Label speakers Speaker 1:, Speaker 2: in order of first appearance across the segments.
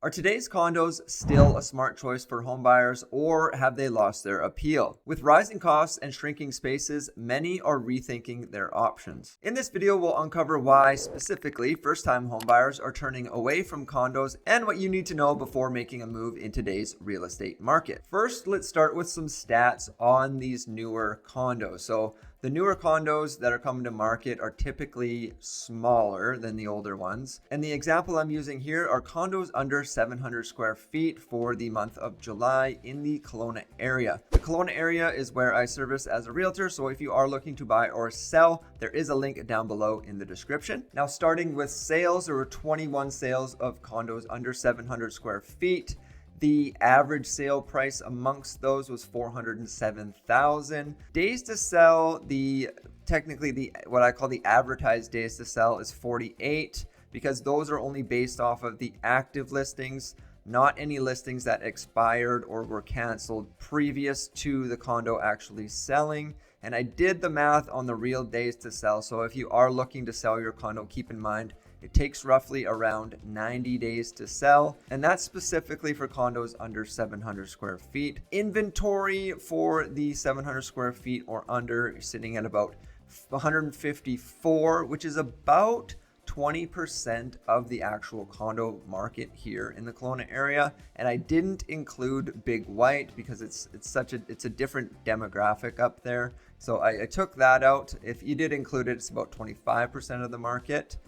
Speaker 1: Are today's condos still a smart choice for homebuyers, or have they lost their appeal? With rising costs and shrinking spaces, many are rethinking their options. In this video, we'll uncover why specifically first-time homebuyers are turning away from condos and what you need to know before making a move in today's real estate market. First, let's start with some stats on these newer condos. So the newer condos that are coming to market are typically smaller than the older ones. And the example I'm using here are condos under 700 square feet for the month of July in the Kelowna area. The Kelowna area is where I service as a realtor, so if you are looking to buy or sell, there is a link down below in the description. Now, starting with sales, there were 21 sales of condos under 700 square feet. The average sale price amongst those was $407,000. Days to sell, what I call the advertised days to sell is 48, because those are only based off of the active listings, not any listings that expired or were canceled previous to the condo actually selling. And I did the math on the real days to sell. So if you are looking to sell your condo, keep in mind it takes roughly around 90 days to sell, and that's specifically for condos under 700 square feet. Inventory for the 700 square feet or under is sitting at about 154, which is about 20% of the actual condo market here in the Kelowna area. And I didn't include Big White because it's a different demographic up there. So I took that out. If you did include it, it's about 25% of the market.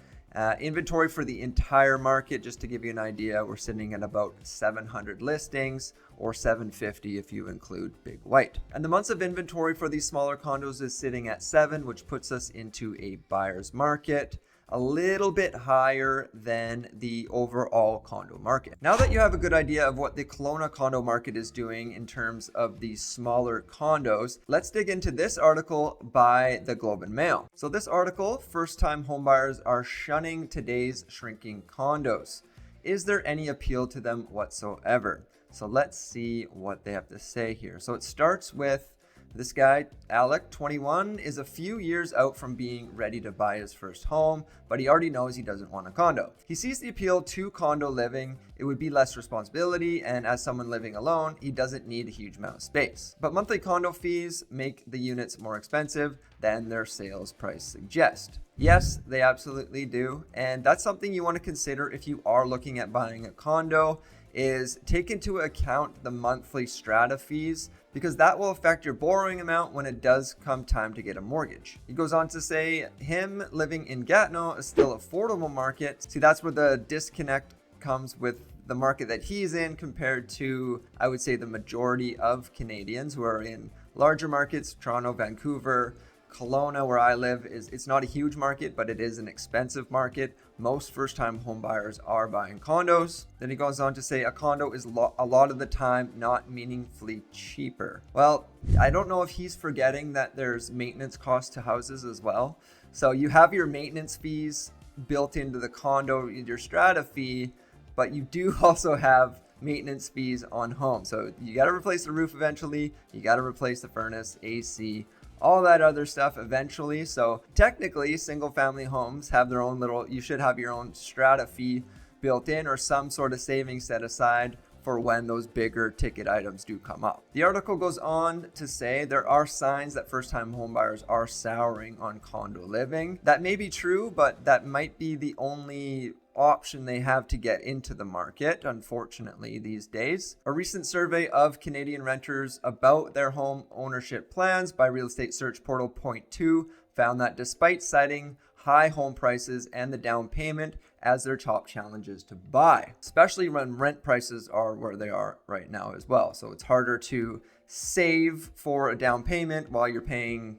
Speaker 1: Inventory for the entire market, just to give you an idea, we're sitting at about 700 listings, or 750 if you include Big White. And the months of inventory for these smaller condos is sitting at 7, which puts us into a buyer's market, a little bit higher than the overall condo market. Now that you have a good idea of what the Kelowna condo market is doing in terms of these smaller condos, let's dig into this article by the Globe and Mail. So this article, first-time homebuyers are shunning today's shrinking condos. Is there any appeal to them whatsoever? So let's see what they have to say here. So it starts with this guy, Alec, 21, is a few years out from being ready to buy his first home, but he already knows he doesn't want a condo. He sees the appeal to condo living. It would be less responsibility, and as someone living alone, he doesn't need a huge amount of space. But monthly condo fees make the units more expensive than their sales price suggests. Yes, they absolutely do, and that's something you want to consider if you are looking at buying a condo, is take into account the monthly strata fees, because that will affect your borrowing amount when it does come time to get a mortgage. He goes on to say him living in Gatineau is still affordable market. See, that's where the disconnect comes with the market that he's in compared to, I would say, the majority of Canadians who are in larger markets, Toronto, Vancouver, Kelowna, where I live, it's not a huge market, but it is an expensive market. Most first-time home buyers are buying condos. Then he goes on to say a condo is a lot of the time not meaningfully cheaper. Well, I don't know if he's forgetting that there's maintenance costs to houses as well. So you have your maintenance fees built into the condo, your strata fee, but you do also have maintenance fees on home. So you got to replace the roof eventually. You got to replace the furnace, AC, all that other stuff eventually. So technically, single family homes have their own you should have your own strata fee built in or some sort of savings set aside for when those bigger ticket items do come up. The article goes on to say there are signs that first-time homebuyers are souring on condo living. That may be true, but that might be the only option they have to get into the market, unfortunately, these days. A recent survey of Canadian renters about their home ownership plans by real estate search portal Point2 found that despite citing high home prices and the down payment as their top challenges to buy, especially when rent prices are where they are right now as well. So it's harder to save for a down payment while you're paying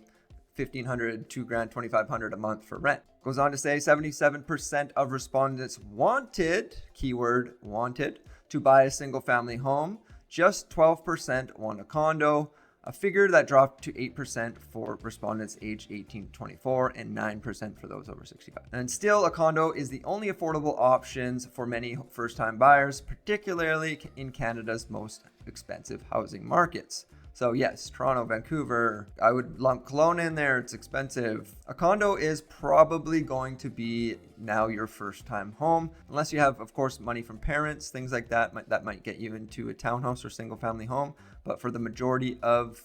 Speaker 1: $1,500, $2,000, $2,500 a month for rent. Goes on to say 77% of respondents wanted, keyword wanted, to buy a single family home. Just 12% want a condo, a figure that dropped to 8% for respondents aged 18 to 24 and 9% for those over 65. And still, a condo is the only affordable options for many first-time buyers, particularly in Canada's most expensive housing markets. So yes, Toronto, Vancouver, I would lump Kelowna in there. It's expensive. A condo is probably going to be now your first time home, unless you have, of course, money from parents, things like that. That might get you into a townhouse or single family home. But for the majority of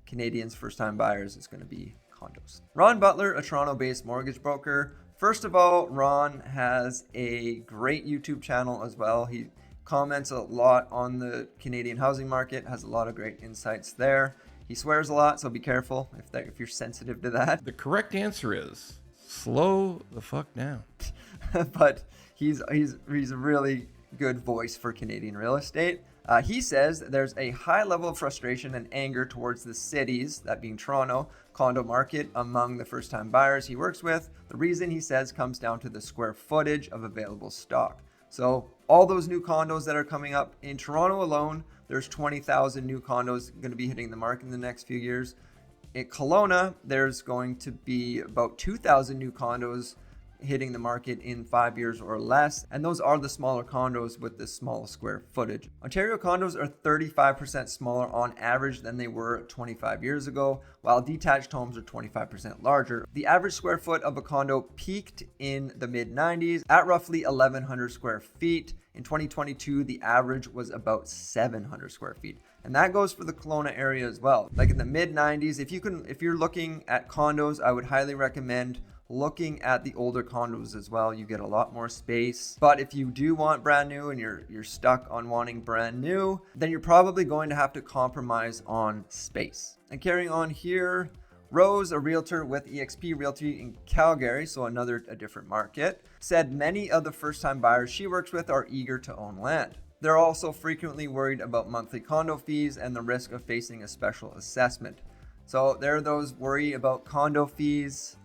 Speaker 1: Canadians, first time buyers, it's going to be condos. Ron Butler, a Toronto-based mortgage broker. First of all, Ron has a great YouTube channel as well. He comments a lot on the Canadian housing market, has a lot of great insights there. He swears a lot, so be careful if you're sensitive to that.
Speaker 2: The correct answer is slow the fuck down.
Speaker 1: But he's a really good voice for Canadian real estate. He says there's a high level of frustration and anger towards the cities, that being Toronto, condo market among the first-time buyers he works with. The reason, he says, comes down to the square footage of available stock. So all those new condos that are coming up in Toronto alone, there's 20,000 new condos going to be hitting the market in the next few years. In Kelowna, there's going to be about 2,000 new condos hitting the market in 5 years or less. And those are the smaller condos with the small square footage. Ontario condos are 35% smaller on average than they were 25 years ago, while detached homes are 25% larger. The average square foot of a condo peaked in the mid 90s at roughly 1,100 square feet. In 2022, the average was about 700 square feet. And that goes for the Kelowna area as well. Like in the mid 90s, if you're looking at condos, I would highly recommend looking at the older condos as well. You get a lot more space. But if you do want brand new and you're stuck on wanting brand new, then you're probably going to have to compromise on space. And carrying on here, Rose, a realtor with eXp Realty in Calgary, so a different market, said many of the first-time buyers she works with are eager to own land. They're also frequently worried about monthly condo fees and the risk of facing a special assessment. So there are those worry about condo fees.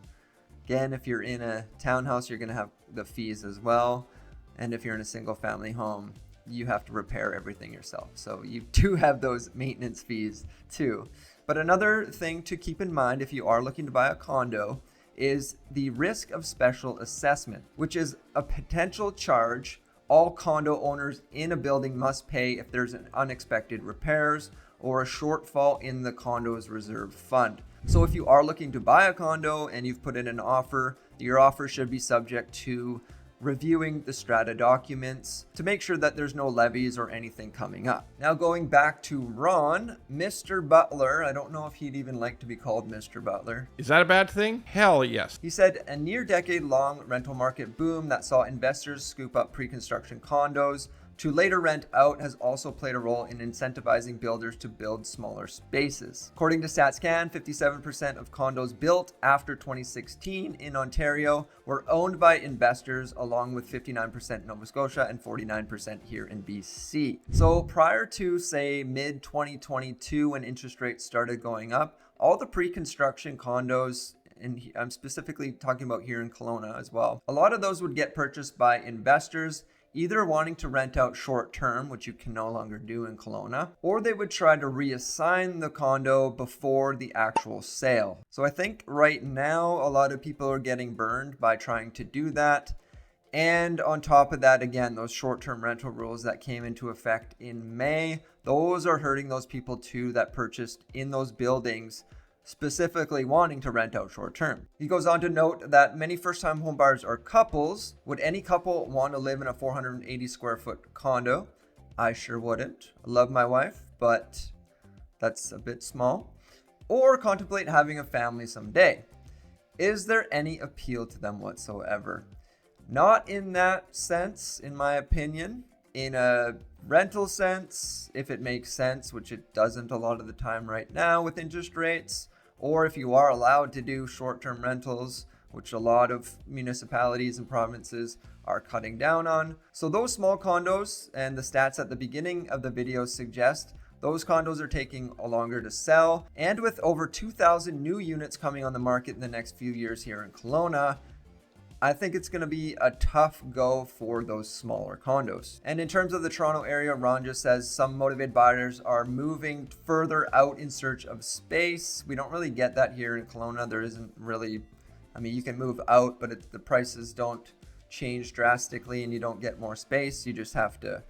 Speaker 1: Again, if you're in a townhouse, you're going to have the fees as well. And if you're in a single family home, you have to repair everything yourself. So you do have those maintenance fees too. But another thing to keep in mind if you are looking to buy a condo is the risk of special assessment, which is a potential charge all condo owners in a building must pay if there's an unexpected repairs or a shortfall in the condo's reserve fund. So if you are looking to buy a condo and you've put in an offer, your offer should be subject to reviewing the strata documents to make sure that there's no levies or anything coming up. Now going back to Ron, Mr. Butler, I don't know if he'd even like to be called Mr. Butler.
Speaker 2: Is that a bad thing? Hell yes.
Speaker 1: He said a near decade-long rental market boom that saw investors scoop up pre-construction condos to later rent out has also played a role in incentivizing builders to build smaller spaces. According to StatsCan, 57% of condos built after 2016 in Ontario were owned by investors, along with 59% in Nova Scotia and 49% here in BC. So prior to, say, mid-2022, when interest rates started going up, all the pre-construction condos, and I'm specifically talking about here in Kelowna as well, a lot of those would get purchased by investors either wanting to rent out short term, which you can no longer do in Kelowna, or they would try to reassign the condo before the actual sale. So I think right now a lot of people are getting burned by trying to do that. And on top of that, again, those short-term rental rules that came into effect in May, those are hurting those people too that purchased in those buildings specifically wanting to rent out short term. He goes on to note that many first-time home buyers are couples. Would any couple want to live in a 480 square foot condo? I sure wouldn't. I love my wife, but that's a bit small. Or contemplate having a family someday. Is there any appeal to them whatsoever? Not in that sense, in my opinion. In a rental sense, if it makes sense, which it doesn't a lot of the time right now with interest rates, or if you are allowed to do short-term rentals, which a lot of municipalities and provinces are cutting down on. So those small condos, and the stats at the beginning of the video suggest, those condos are taking longer to sell. And with over 2,000 new units coming on the market in the next few years here in Kelowna, I think it's going to be a tough go for those smaller condos. And in terms of the Toronto area, Ron just says some motivated buyers are moving further out in search of space. We don't really get that here in Kelowna. There isn't really, I mean, you can move out, but the prices don't change drastically and you don't get more space. You just have to,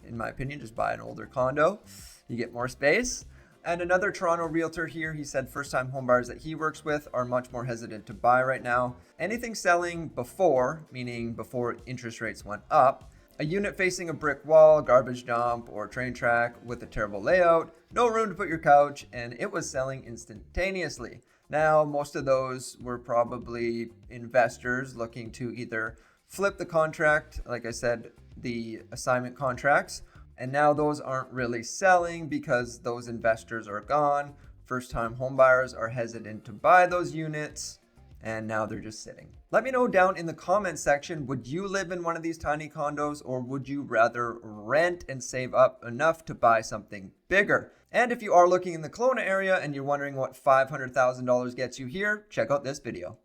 Speaker 1: in my opinion, just buy an older condo. You get more space. And another Toronto realtor here, he said first-time homebuyers that he works with are much more hesitant to buy right now. Anything selling before, meaning before interest rates went up, a unit facing a brick wall, garbage dump, or train track with a terrible layout, no room to put your couch, and it was selling instantaneously. Now, most of those were probably investors looking to either flip the contract, like I said, the assignment contracts, and now those aren't really selling because those investors are gone. First-time homebuyers are hesitant to buy those units, and now they're just sitting. Let me know down in the comments section, would you live in one of these tiny condos, or would you rather rent and save up enough to buy something bigger? And if you are looking in the Kelowna area and you're wondering what $500,000 gets you here, check out this video.